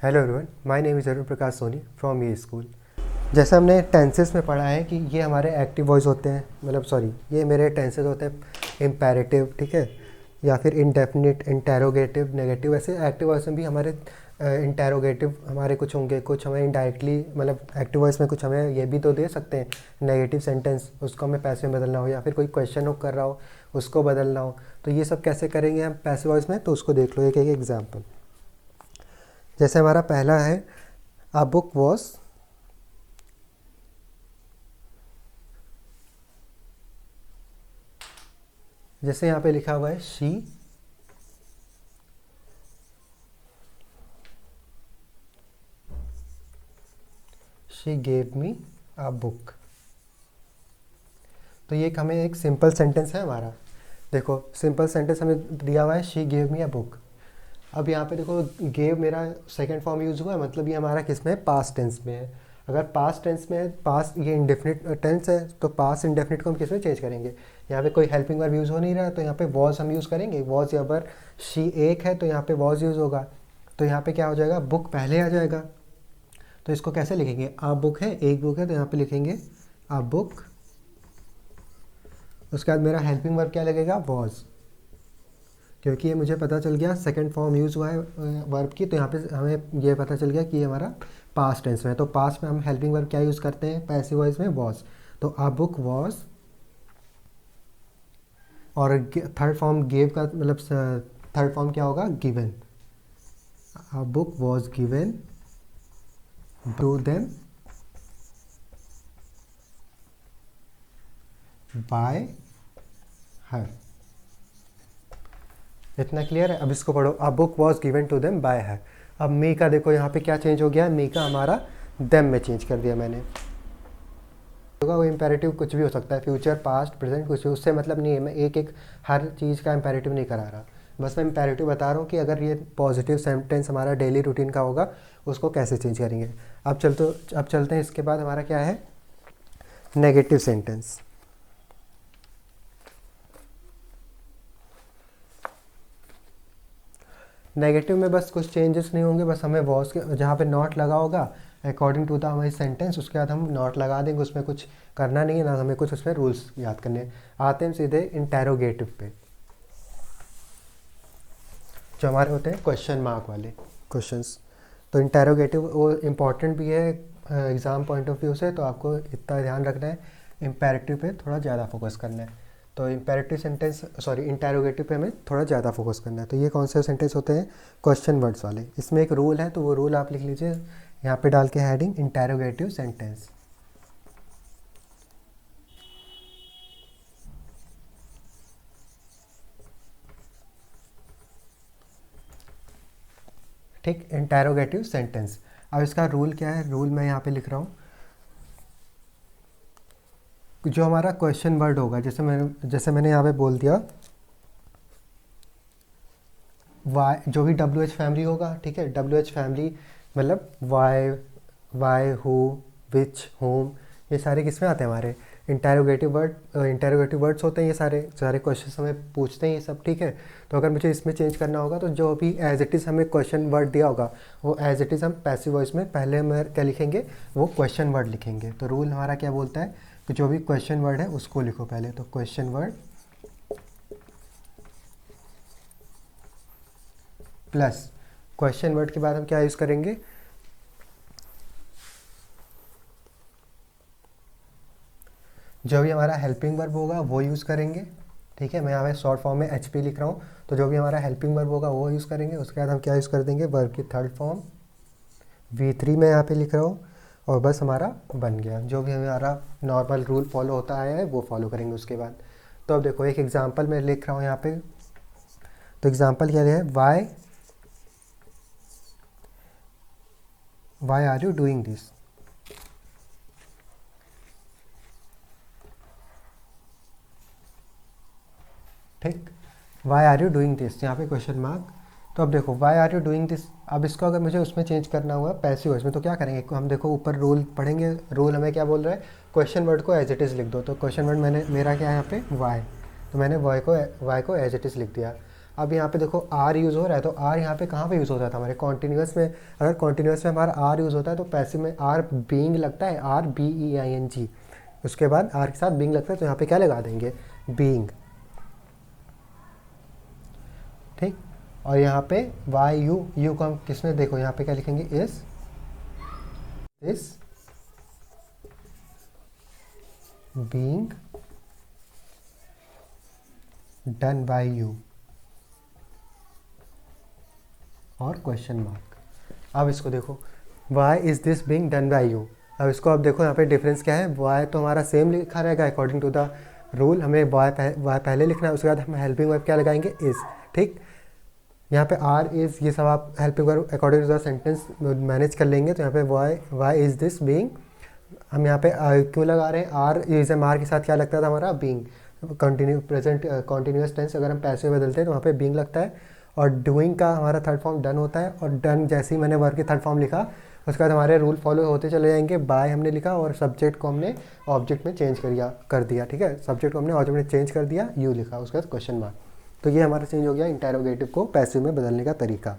Hello everyone, my name is Arun Prakash Soni from A school. जैसे हमने tenses में पढ़ा है कि ये हमारे एक्टिव वॉइस होते हैं, मतलब सॉरी ये मेरे टेंसेस होते हैं इम्पेरेटिव, ठीक है, या फिर इंडेफिनिट, इंटेरोगेटिव, नेगेटिव। ऐसे एक्टिव वॉइस में भी हमारे इंटेरोगेटिव हमारे कुछ होंगे, कुछ हमें इनडायरेक्टली, मतलब एक्टिव वॉइस में कुछ हमें ये भी तो दे सकते हैं नेगेटिव सेंटेंस, उसको हमें पैसिव में बदलना हो, या फिर कोई क्वेश्चन हो कर रहा हो उसको बदलना हो। तो ये सब कैसे करेंगे हम पैसिव वॉइस में, तो उसको देख लो एक एक एग्जाम्पल। जैसे हमारा पहला है अ बुक वॉज, जैसे यहाँ पे लिखा हुआ है she gave me a book. तो ये हमें एक सिंपल सेंटेंस है हमारा। देखो सिंपल सेंटेंस हमें दिया हुआ है she gave me a book. अब यहाँ पे देखो गेव मेरा सेकंड फॉर्म यूज़ हुआ है, मतलब ये हमारा किस में है, पास्ट टेंस में है। अगर पास्ट टेंस में है, पास्ट ये इंडेफिनिट टेंस है, तो पास्ट इंडेफिनिट को हम किस में चेंज करेंगे। यहाँ पे कोई हेल्पिंग वर्ब यूज़ हो नहीं रहा है, तो यहाँ पे वॉज हम यूज़ करेंगे। वॉज या अगर शी एक है तो यहाँ पे वॉज यूज़ होगा। तो यहाँ पे क्या हो जाएगा, बुक पहले आ जाएगा। तो इसको कैसे लिखेंगे, आ बुक है, एक बुक है, तो यहाँ पे लिखेंगे आ बुक। उसके बाद मेरा हेल्पिंग वर्ब क्या लगेगा, वॉज, क्योंकि ये मुझे पता चल गया सेकंड फॉर्म यूज़ हुआ है वर्ब की, तो यहाँ पे हमें ये पता चल गया कि ये हमारा पास्ट टेंस में है। तो पास्ट में हम हेल्पिंग वर्ब क्या यूज़ करते हैं पैसिव वॉइस में, वॉज। तो आ बुक वॉज, और थर्ड फॉर्म गेव का मतलब थर्ड फॉर्म क्या होगा, given. A book was given to them by her. इतना क्लियर है। अब इसको पढ़ो, a book was given to them by her. अब मी का देखो यहाँ पे क्या चेंज हो गया, मी का हमारा देम में चेंज कर दिया मैंने। होगा वो इम्पेरेटिव कुछ भी हो सकता है, फ्यूचर पास्ट प्रेजेंट कुछ भी, उससे मतलब नहीं है। मैं एक एक हर चीज़ का इम्पेरेटिव नहीं करा रहा, बस मैं इम्पेरेटिव बता रहा हूँ कि अगर ये पॉजिटिव सेंटेंस हमारा डेली रूटीन का होगा उसको कैसे चेंज करेंगे। अब चलते हैं इसके बाद हमारा क्या है, नेगेटिव सेंटेंस। नेगेटिव में बस कुछ चेंजेस नहीं होंगे, बस हमें वॉज के जहाँ पे नॉट लगा होगा अकॉर्डिंग टू द हमारी सेंटेंस, उसके बाद हम नॉट लगा देंगे। उसमें कुछ करना नहीं है, ना हमें कुछ उसमें रूल्स याद करने हैं। आते हैं सीधे इंटेरोगेटिव पे, जो हमारे होते हैं क्वेश्चन मार्क वाले क्वेश्चंस। तो इंटेरोगेटिव वो इम्पॉर्टेंट भी है एग्ज़ाम पॉइंट ऑफ व्यू से, तो आपको इतना ध्यान रखना है, इम्पेरेटिव पे थोड़ा ज़्यादा फोकस करना है। तो इम्पेरेटिव सेंटेंस सॉरी इंटेरोगेटिव पे हमें थोड़ा ज़्यादा फोकस करना है। तो ये कौन से सेंटेंस होते हैं, क्वेश्चन वर्ड्स वाले। इसमें एक रूल है, तो वो रूल आप लिख लीजिए यहाँ पे डाल के, हेडिंग इंटेरोगेटिव सेंटेंस। ठीक, इंटेरोगेटिव सेंटेंस। अब इसका रूल क्या है, रूल मैं यहाँ पे लिख रहा हूँ। जो हमारा क्वेश्चन वर्ड होगा, जैसे मैंने यहाँ पे बोल दिया वाई, जो भी डब्ल्यू एच फैमिली होगा, ठीक है, डब्ल्यू एच फैमिली मतलब why, why, who, which, whom, ये सारे किस में आते हैं, हमारे इंटेरोगेटिव वर्ड्स होते हैं। ये सारे सारे क्वेश्चन हमें पूछते हैं ये सब, ठीक है। तो अगर मुझे इसमें चेंज करना होगा, तो जो भी एज इट इज़ हमें क्वेश्चन वर्ड दिया होगा वो एज इट इज़ हम पैसिव वॉइस में पहले हम क्या लिखेंगे, वो क्वेश्चन वर्ड लिखेंगे। तो रूल हमारा क्या बोलता है कि जो भी क्वेश्चन वर्ड है उसको लिखो पहले। तो question word plus question word के बाद हम क्या यूज़ करेंगे, जो भी हमारा हेल्पिंग वर्ब होगा वो यूज़ करेंगे, ठीक है। मैं यहाँ पे शॉर्ट फॉर्म में एच पी लिख रहा हूँ, तो जो भी हमारा हेल्पिंग वर्ब होगा वो यूज़ करेंगे। उसके बाद हम क्या यूज़ कर देंगे, वर्ब की थर्ड फॉर्म V3 में यहाँ पे लिख रहा हूँ, और बस हमारा बन गया। जो भी हमारा नॉर्मल रूल फॉलो होता आया है वो फॉलो करेंगे उसके बाद। तो अब देखो एक एग्जांपल मैं लिख रहा हूँ यहाँ पे। तो एग्जांपल क्या है, why are you doing this. ठीक, why are you doing this, यहाँ पे क्वेश्चन मार्क। तो अब देखो why are you doing this, अब इसको अगर मुझे उसमें चेंज करना हुआ पैसिव वॉइस में, तो क्या करेंगे, हम देखो ऊपर रूल पढ़ेंगे। रूल हमें क्या बोल रहा है, क्वेश्चन वर्ड को एज इट इज़ लिख दो। तो क्वेश्चन वर्ड मेरा क्या है यहाँ पे, वाई, तो मैंने वाई को एज इट इज़ लिख दिया। अब यहाँ पे देखो आर यूज़ हो रहा है, तो आर यहाँ पे कहाँ पे यूज़ होता था हमारे कॉन्टीन्यूअस में। अगर कॉन्टीन्यूअस में हमारा आर यूज़ होता है तो पैसिव में आर बीइंग लगता है, RBEING, उसके बाद आर के साथ बीइंग लगता है, तो यहाँ पे क्या लगा देंगे, बीइंग। ठीक, और यहाँ पे वाई यू को हम किसमें, देखो यहाँ पे क्या लिखेंगे, is being done by you और क्वेश्चन मार्क। अब इसको देखो, why is this being done by you. अब इसको अब देखो यहाँ पे डिफरेंस क्या है, वाई तो हमारा सेम लिखा रहेगा अकॉर्डिंग टू द रूल, हमें वाई पहले लिखना है, उसके बाद हम हेल्पिंग वर्ब क्या लगाएंगे, इज़। ठीक, यहाँ पे आर इज़ ये सब आप helping verb according to the sentence manage कर लेंगे। तो यहाँ पे वाई इज़ दिस बीइंग, हम यहाँ पे क्यों लगा रहे हैं, आर इज एम, आर के साथ क्या लगता था हमारा, बीइंग। कॉन्टीन्यूस टेंस अगर हम पैसे में बदलते हैं तो वहाँ पे बीइंग लगता है, और डूइंग का हमारा थर्ड फॉर्म डन होता है, और डन जैसे ही मैंने वर्ब की थर्ड फॉर्म लिखा उसके बाद हमारे रूल फॉलो होते चले जाएंगे। बाय हमने लिखा और सब्जेक्ट को हमने ऑब्जेक्ट में चेंज कर दिया। ठीक है, सब्जेक्ट को हमने ऑब्जेक्ट में चेंज कर दिया, यू लिखा, उसके बाद क्वेश्चन मार्क। तो ये हमारा चेंज हो गया इंटेरोगेटिव को पैसिव में बदलने का तरीका।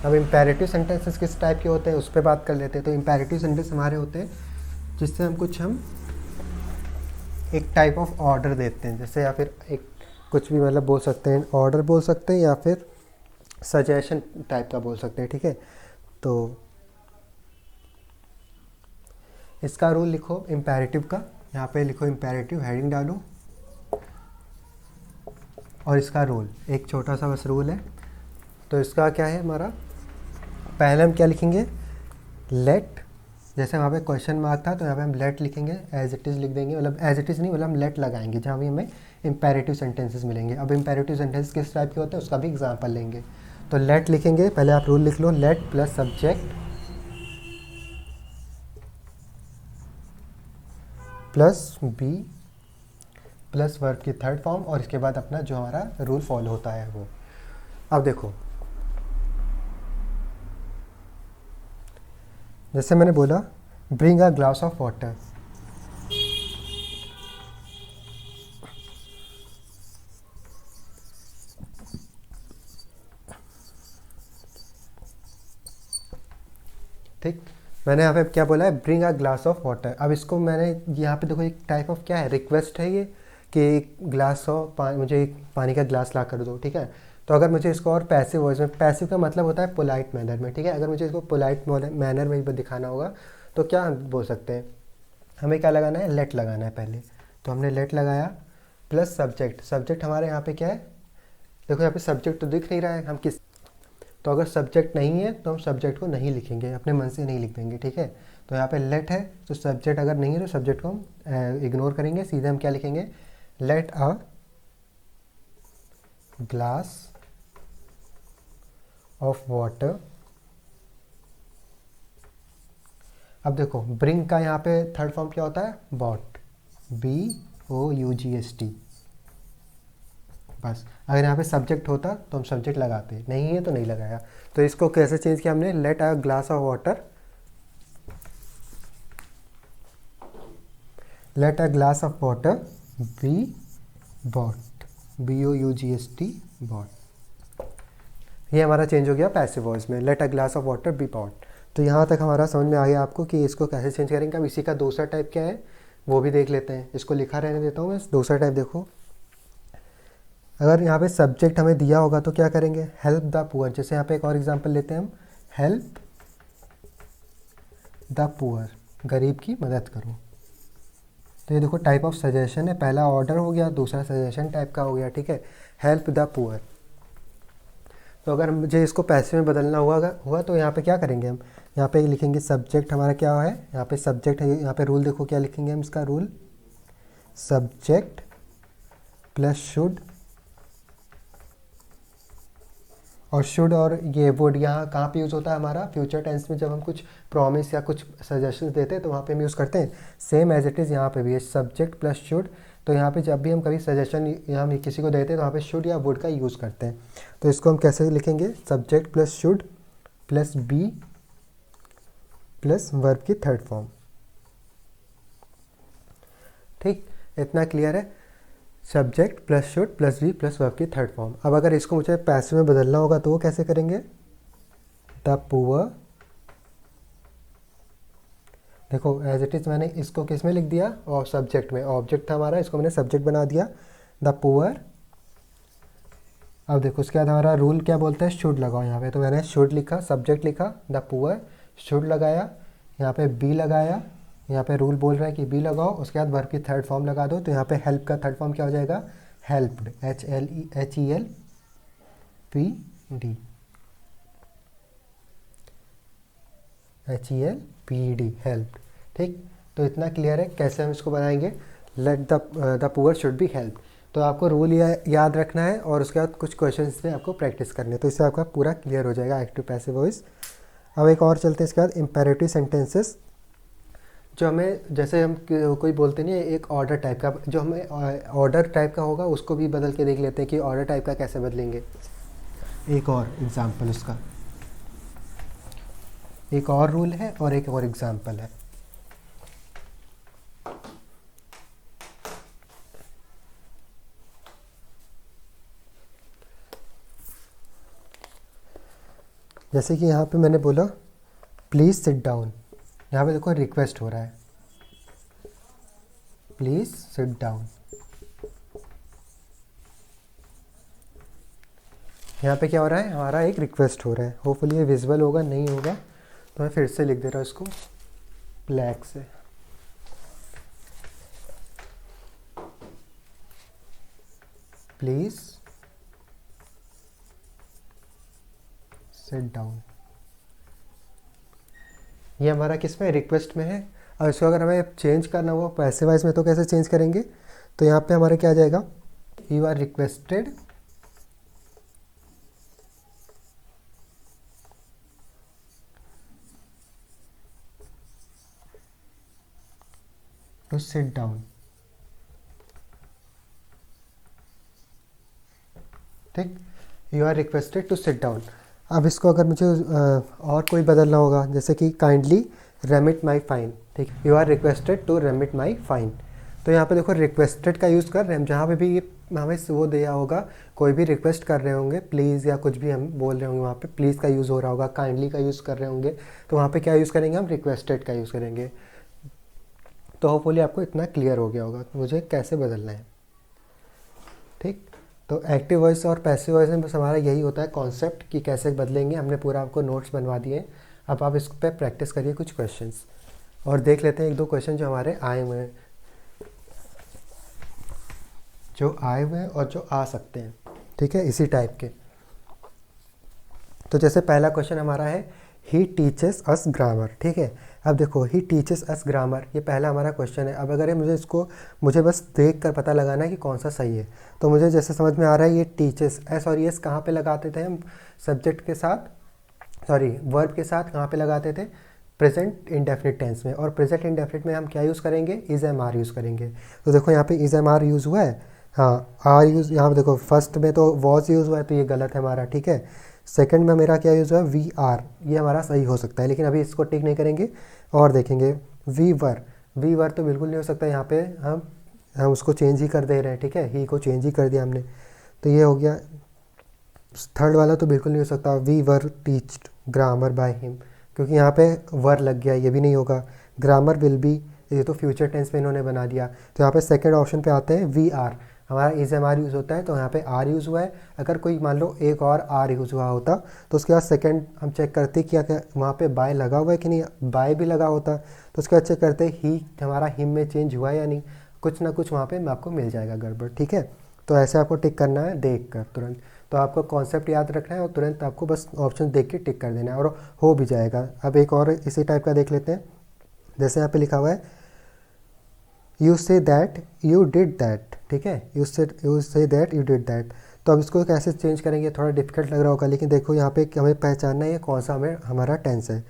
अब इम्पेरेटिव सेंटेंसेस किस टाइप के होते हैं उस पर बात कर लेते हैं। तो इम्पेरेटिव सेंटेंस हमारे होते हैं जिससे हम एक टाइप ऑफ ऑर्डर देते हैं, जैसे या फिर एक कुछ भी मतलब बोल सकते हैं, ऑर्डर बोल सकते हैं या फिर सजेशन टाइप का बोल सकते हैं। ठीक है, तो इसका रूल लिखो इम्पेरेटिव का, यहाँ पे लिखो इम्पेरेटिव, हेडिंग डालो, और इसका रूल एक छोटा सा बस रूल है। तो इसका क्या है हमारा, पहले हम क्या लिखेंगे, लेट, जैसे वहाँ पे क्वेश्चन मार्क था तो यहाँ पे हम लेट लिखेंगे, एज इट इज़ लिख देंगे, मतलब एज इट इज़ नहीं, मतलब हम लेट लगाएंगे जहाँ भी हमें इम्पेरेटिव सेंटेंसेस मिलेंगे। अब इम्पेरेटिव सेंटेंस किस टाइप के होते हैं उसका भी एग्जांपल लेंगे। तो लेट लिखेंगे, पहले आप रूल लिख लो, let plus subject plus B plus verb की थर्ड फॉर्म, और इसके बाद अपना जो हमारा रूल फॉलो होता है वो। अब देखो, जैसे मैंने बोला bring a glass of water, ठीक, मैंने यहाँ पे क्या बोला है, bring a glass of water. अब इसको मैंने यहाँ पे देखो एक टाइप ऑफ क्या है, रिक्वेस्ट है ये, कि एक ग्लास ऑफ मुझे एक पानी का ग्लास ला कर दो। ठीक है, तो अगर मुझे इसको और पैसिव वॉइस में, पैसिव का मतलब होता है पोलाइट मैनर में। ठीक है, अगर मुझे इसको पोलाइट मैनर में भी दिखाना होगा तो क्या बोल सकते हैं, हमें क्या लगाना है, लेट लगाना है पहले। तो हमने लेट लगाया प्लस सब्जेक्ट, सब्जेक्ट हमारे यहाँ पे क्या है, देखो यहाँ पे सब्जेक्ट तो दिख नहीं रहा है, हम किस, तो अगर सब्जेक्ट नहीं है तो हम सब्जेक्ट को नहीं लिखेंगे, अपने मन से नहीं लिख देंगे। ठीक है, तो यहाँ पे लेट है तो सब्जेक्ट अगर नहीं है तो सब्जेक्ट को हम इग्नोर करेंगे, सीधे हम क्या लिखेंगे, let a glass of water. अब देखो ब्रिंग का यहाँ पे थर्ड फॉर्म क्या होता है, बॉट, BOUGST। बस, अगर यहाँ पे सब्जेक्ट होता तो हम सब्जेक्ट लगाते, नहीं है तो नहीं लगाया। तो इसको कैसे चेंज किया हमने, let a glass of water, let a glass of water be bought, BOUGST bought. ये हमारा चेंज हो गया पैसिव वॉइस में, let a glass of water be bought. तो यहाँ तक हमारा समझ में आ गया आपको कि इसको कैसे चेंज करेंगे। अब इसी का दूसरा टाइप क्या है वो भी देख लेते हैं, इसको लिखा रहने देता हूँ मैं। दूसरा टाइप देखो, अगर यहाँ पे सब्जेक्ट हमें दिया होगा तो क्या करेंगे, हेल्प द पुअर। जैसे यहाँ पे एक और एग्जांपल लेते हैं हम, हेल्प द पुअर, गरीब की मदद करो। तो ये देखो टाइप ऑफ सजेशन है, पहला ऑर्डर हो गया, दूसरा सजेशन टाइप का हो गया। ठीक है, हेल्प द पुअर। तो अगर मुझे इसको पैसे में बदलना हुआ तो यहाँ पे क्या करेंगे हम, यहाँ पे लिखेंगे सब्जेक्ट हमारा क्या है, यहाँ पे सब्जेक्ट है, यहाँ पे रूल देखो क्या लिखेंगे हम, इसका रूल सब्जेक्ट प्लस शुड, और शुड और ये वुड यहाँ कहाँ पे यूज़ होता है हमारा, फ्यूचर टेंस में जब हम कुछ प्रॉमिस या कुछ सजेशंस देते हैं तो वहाँ पे हम यूज़ करते हैं। सेम एज इट इज़ यहाँ पे भी है, सब्जेक्ट प्लस शुड। तो यहाँ पे जब भी हम कभी सजेशन हम किसी को देते हैं तो वहाँ पे शुड या वुड का यूज़ करते हैं। तो इसको हम कैसे लिखेंगे, subject plus should plus B plus verb की थर्ड फॉर्म। ठीक, इतना क्लियर है। Subject plus should plus B plus verb की थर्ड फॉर्म। अब अगर इसको मुझे पैसिव में बदलना होगा तो वो कैसे करेंगे? द पुअर, देखो एज इट इज़ मैंने इसको किस में लिख दिया? और सब्जेक्ट में, ऑब्जेक्ट था हमारा, इसको मैंने सब्जेक्ट बना दिया द पुअर। अब देखो उसके बाद हमारा रूल क्या बोलता है? शुड लगाओ यहाँ पे, तो मैंने शुड लिखा, सब्जेक्ट लिखा द पुअर, शुड लगाया, यहाँ पे बी लगाया, यहाँ पे रूल बोल रहा है कि बी लगाओ, उसके बाद वर्ब की थर्ड फॉर्म लगा दो। तो यहाँ पे हेल्प का थर्ड फॉर्म क्या हो जाएगा? Helped, HELPD, HELPD, helped. ठीक, तो इतना क्लियर है कैसे हम इसको बनाएंगे? Let the poor should be help. तो आपको रूल याद रखना है और उसके बाद कुछ क्वेश्चन पे आपको प्रैक्टिस करनी है, तो इससे आपका पूरा क्लियर हो जाएगा एक्टिव पैसिव वॉइस। अब एक और चलते हैं इसके बाद इम्पेरेटिव सेंटेंसेस, जो हमें जैसे हम कोई बोलते नहीं है एक ऑर्डर टाइप का, जो हमें ऑर्डर टाइप का होगा उसको भी बदल के देख लेते हैं कि ऑर्डर टाइप का कैसे बदलेंगे। एक और एग्जाम्पल उसका, एक और रूल है और एक और एग्जाम्पल है। जैसे कि यहाँ पे मैंने बोला प्लीज़ सिट डाउन, यहाँ पे देखो रिक्वेस्ट हो रहा है, प्लीज़ सिट डाउन। यहाँ पे क्या हो रहा है? हमारा एक रिक्वेस्ट हो रहा है। होपफुली ये विजुअल होगा, नहीं होगा तो मैं फिर से लिख दे रहा हूँ इसको ब्लैक से। प्लीज़ सिट डाउन, ये हमारा किस में? रिक्वेस्ट में है। और इसको अगर हमें चेंज करना हुआ पैसिव वॉइस में तो कैसे चेंज करेंगे? तो यहाँ पे हमारे क्या आ जाएगा? You are requested to sit down. ठीक, you are requested to sit down. अब इसको अगर मुझे और कोई बदलना होगा, जैसे कि काइंडली रेमिट माई फाइन। ठीक, you are requested to remit my fine. तो यहाँ पे देखो रिक्वेस्टेड का यूज़ कर रहे हैं, जहाँ पे भी हमें वो दिया होगा, कोई भी रिक्वेस्ट कर रहे होंगे प्लीज़ या कुछ भी हम बोल रहे होंगे, वहाँ पे प्लीज़ का यूज़ हो रहा होगा, काइंडली का यूज़ कर रहे होंगे, तो वहाँ पे क्या यूज़ करेंगे? हम रिक्वेस्टेड का यूज़ करेंगे। तो होपफुली आपको इतना क्लियर हो गया होगा मुझे कैसे बदलना है। ठीक, तो एक्टिव वॉइस और पैसिव वॉइस में बस हमारा यही होता है कॉन्सेप्ट कि कैसे बदलेंगे। हमने पूरा आपको नोट्स बनवा दिए, अब आप इस पर प्रैक्टिस करिए कुछ क्वेश्चंस और देख लेते हैं एक दो क्वेश्चन जो हमारे आए हुए हैं, जो आए हुए हैं और जो आ सकते हैं। ठीक है, इसी टाइप के। तो जैसे पहला क्वेश्चन हमारा है ही टीचेस अस ग्रामर। ठीक है, अब देखो ही टीचेस अस ग्रामर, ये पहला हमारा क्वेश्चन है। अब अगर ये मुझे बस देख कर पता लगाना है कि कौन सा सही है, तो मुझे जैसे समझ में आ रहा है ये टीचेस एस और एस कहाँ पे लगाते थे हम? सब्जेक्ट के साथ, सॉरी वर्ब के साथ कहाँ पे लगाते थे? प्रेजेंट इंडेफिनिट टेंस में। और प्रेजेंट इंडेफिनिट में हम क्या यूज़ करेंगे? इज़ एम आर यूज़ करेंगे। तो देखो यहाँ पे इज़ एम आर यूज़ हुआ है, हाँ आर यूज़, यहाँ पे देखो फर्स्ट में तो वॉज यूज़ हुआ है तो ये गलत है हमारा। ठीक है, सेकंड में मेरा क्या यूज़ हुआ है? वी आर, ये हमारा सही हो सकता है, लेकिन अभी इसको टिक नहीं करेंगे और देखेंगे। वी वर तो बिल्कुल नहीं हो सकता, यहाँ पे हम उसको चेंज ही कर दे रहे हैं। ठीक है, ही को चेंज ही कर दिया हमने, तो ये हो गया। थर्ड वाला तो बिल्कुल नहीं हो सकता, we were teached grammar by him, क्योंकि यहाँ पे वर लग गया, ये भी नहीं होगा। ग्रामर विल बी, ये तो फ्यूचर टेंस में इन्होंने बना दिया। तो यहाँ पे सेकंड ऑप्शन पे आते हैं वी आर, हमारा इज़ एम आर यूज़ होता है तो यहाँ पे आर यूज़ हुआ है। अगर कोई मान लो एक और आर यूज़ हुआ होता तो उसके बाद सेकंड हम चेक करते क्या वहाँ पे बाय लगा हुआ है कि नहीं, बाय भी लगा होता तो उसके बाद चेक करते ही हमारा हिम में चेंज हुआ है या नहीं, कुछ ना कुछ वहाँ पे आपको मिल जाएगा गड़बड़। ठीक है, तो ऐसे आपको टिक करना है देख कर तुरंत। तो आपको कॉन्सेप्ट याद रखना है और तुरंत आपको बस ऑप्शन देख के टिक कर देना है और हो भी जाएगा। अब एक और इसी टाइप का देख लेते हैं, जैसे यहाँ पे लिखा हुआ है you say that you did that. ठीक है, you say that you did that. तो अब इसको कैसे चेंज करेंगे? थोड़ा डिफिकल्ट लग रहा होगा, लेकिन देखो यहाँ पे हमें पहचानना है कौन सा हमारा टेंस है।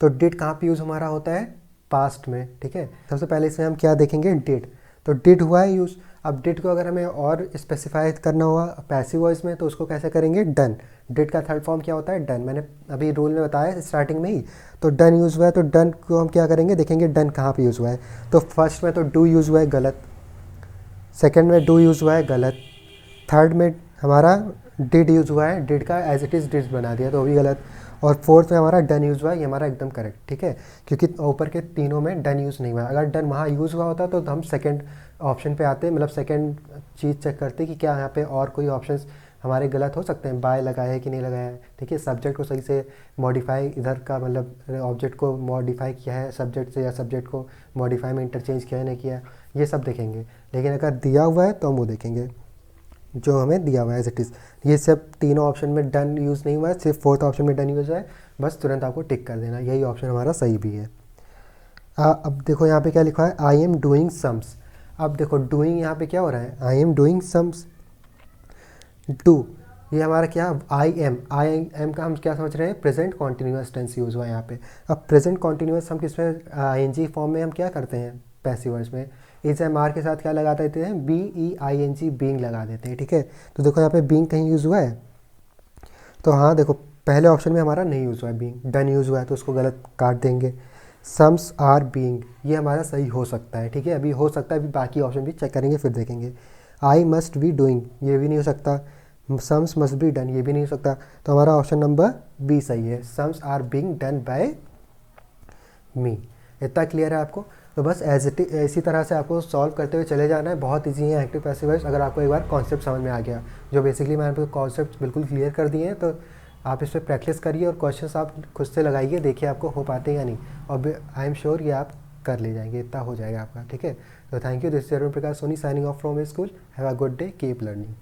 तो डिड कहाँ पे यूज़ हमारा होता है? पास्ट में। ठीक है, सबसे पहले इसमें हम क्या देखेंगे? डिड, तो डिड हुआ है यूज़। अब डिड को अगर हमें और स्पेसिफाई करना हुआ पैसिव वॉइस में तो उसको कैसे करेंगे? डन। डिड का थर्ड फॉर्म क्या होता है? डन। मैंने अभी रूल में बताया स्टार्टिंग में ही, तो डन यूज़ हुआ है, तो डन को हम क्या करेंगे? देखेंगे डन कहाँ पे यूज़ हुआ है। तो फर्स्ट में तो डू यूज़ हुआ है, गलत। सेकंड में डू यूज़ हुआ है, गलत। थर्ड में हमारा डिड यूज़ हुआ है, डिड का एज इट इज़ डिड बना दिया तो वो भी गलत। और फोर्थ में हमारा डन यूज़ हुआ है, ये हमारा एकदम करेक्ट, ठीक है, क्योंकि ऊपर के तीनों में डन यूज़ नहीं हुआ है। अगर डन वहाँ यूज़ हुआ होता तो हम सेकंड ऑप्शन पे आते, मतलब सेकंड चीज़ चेक करते कि क्या यहाँ पे और कोई ऑप्शंस हमारे गलत हो सकते हैं, बाय लगाया है कि नहीं लगाया है, ठीक है, सब्जेक्ट को सही से मॉडिफाई इधर का मतलब ऑब्जेक्ट को मॉडिफाई किया है सब्जेक्ट से, या सब्जेक्ट को मॉडिफाई में इंटरचेंज किया है नहीं किया, ये सब देखेंगे। लेकिन अगर दिया हुआ है तो हम वो देखेंगे जो हमें दिया हुआ है एज इट इज़। ये सब तीनों ऑप्शन में डन यूज़ नहीं हुआ है, सिर्फ फोर्थ ऑप्शन में डन यूज़ हुआ है, बस तुरंत आपको टिक कर देना, यही ऑप्शन हमारा सही भी है। अब देखो यहाँ पे क्या लिखा है, आई एम डूइंग सम्स। अब देखो डूइंग यहाँ पे क्या हो रहा है, I am doing sums, do, ये हमारा क्या, आई एम का हम क्या समझ रहे हैं, प्रेजेंट कॉन्टिन्यूस टेंस यूज़ हुआ है यहाँ पे। अब प्रेजेंट कॉन्टिन्यूस हम किस में, ING फॉर्म में हम क्या करते हैं पैसिव वॉइस में, इज एम आर के साथ क्या लगा देते हैं, BEING, बीइंग लगा देते हैं, ठीक है। तो देखो यहाँ पे बीइंग कहीं यूज़ हुआ है, तो हाँ देखो पहले ऑप्शन में हमारा नहीं यूज़ हुआ है बीइंग, डन यूज़ हुआ है तो उसको गलत काट देंगे। सम्स आर बीइंग, ये हमारा सही हो सकता है, ठीक है, अभी हो सकता है, अभी बाकी ऑप्शन भी चेक करेंगे फिर देखेंगे। आई मस्ट बी डूइंग, ये भी नहीं हो सकता। सम्स मस्ट बी डन, ये भी नहीं हो सकता। तो हमारा ऑप्शन नंबर बी सही है, sums are being done by me. इतना क्लियर है आपको? तो बस एज इट इसी तरह से आपको सॉल्व करते हुए चले जाना है, बहुत इजी है एक्टिव पैसिव वॉइस। अगर आपको एक बार कॉन्सेप्ट समझ में आ गया, जो बेसिकली मैंने आपको कॉन्सेप्ट बिल्कुल क्लियर कर दिए हैं, तो आप इस पर प्रैक्टिस करिए और क्वेश्चंस आप खुद से लगाइए, देखिए आपको हो पाते हैं या नहीं, और आई एम श्योर ये आप कर ले जाएंगे, इतना हो जाएगा आपका, ठीक है। तो thank you, this is Arun Prakash Soni signing off from A school. Have a good day, keep learning.